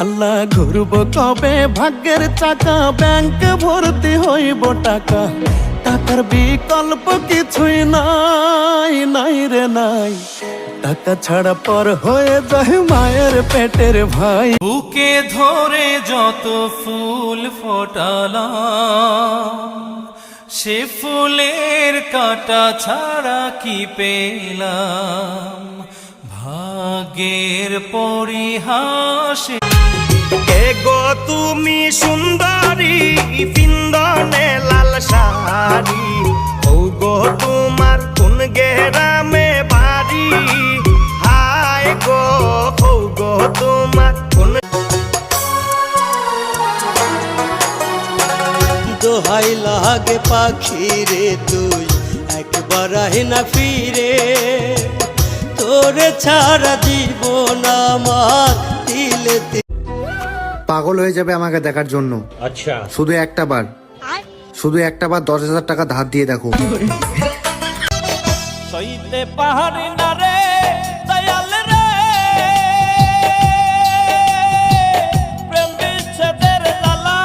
আল্লাহ ঘুরব কবে ভাগ্যের চাকা, ব্যাংক ভর্তি হইব টাকা, টাকার বিকল্প কিছুই নাই, নাই রে নাই। টাকা ছাড়া পর হয়ে যায় মায়ের পেটের ভাই। বুকে ধরে যত ফুল ফোটালাম, সে ফুলের কাঁটা ছাড়া কি পেলাম, ভাগ্যের পরিহাসে। কে গো তুমি সুন্দরী, পিন্দনে লাল শাড়ি, ও গো তোমার কোন গেরামে বাড়ি, হায় গো ও গো তোমার কোন। দোহাই লাগে পাখি রে তুই একবার আহি না ফিরে, তোরে ছাড়া জীবন আমার দিলে। পাগল হয়ে যাবে আমাকে দেখার জন্য। আচ্ছা, শুধু একটা বার 10,000 টাকা ধার দিয়ে দেখো। সইতে পাহাড়ি না রে দয়াল রে, প্রেম বিচ্ছেদের জ্বালা,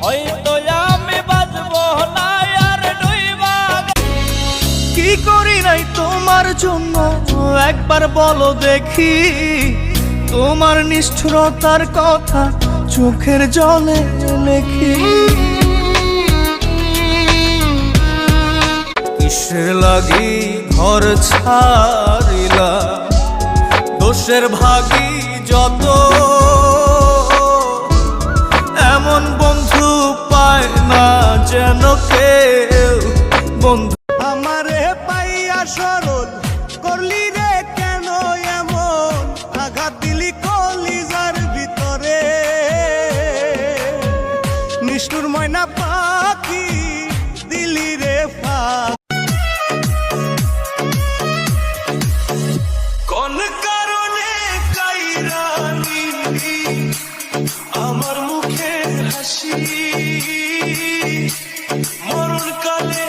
হয়তো আমি বাঁচবো না আর ডুইবা। কি করি নাই তোমার জন্য একবার বলো দেখি, তোমার নিষ্ঠুরতার কথা চোখের জলে লেখি। কিসের লাগি ঘর ছাড়িলা, দোষের ভাগী যত, এমন বন্ধু পায় না যেন কেউ বন্ধু। আমারে পাইয়া সরল করলি রে কেন এমন, আঘাত দিলি কলিজার ভিতরে, নিষ্ঠুর ময়না পাখি দিলি রে ফাঁক। কোন কারণে কাইরা নিলি আমার মুখে হাসি, মরণ কালে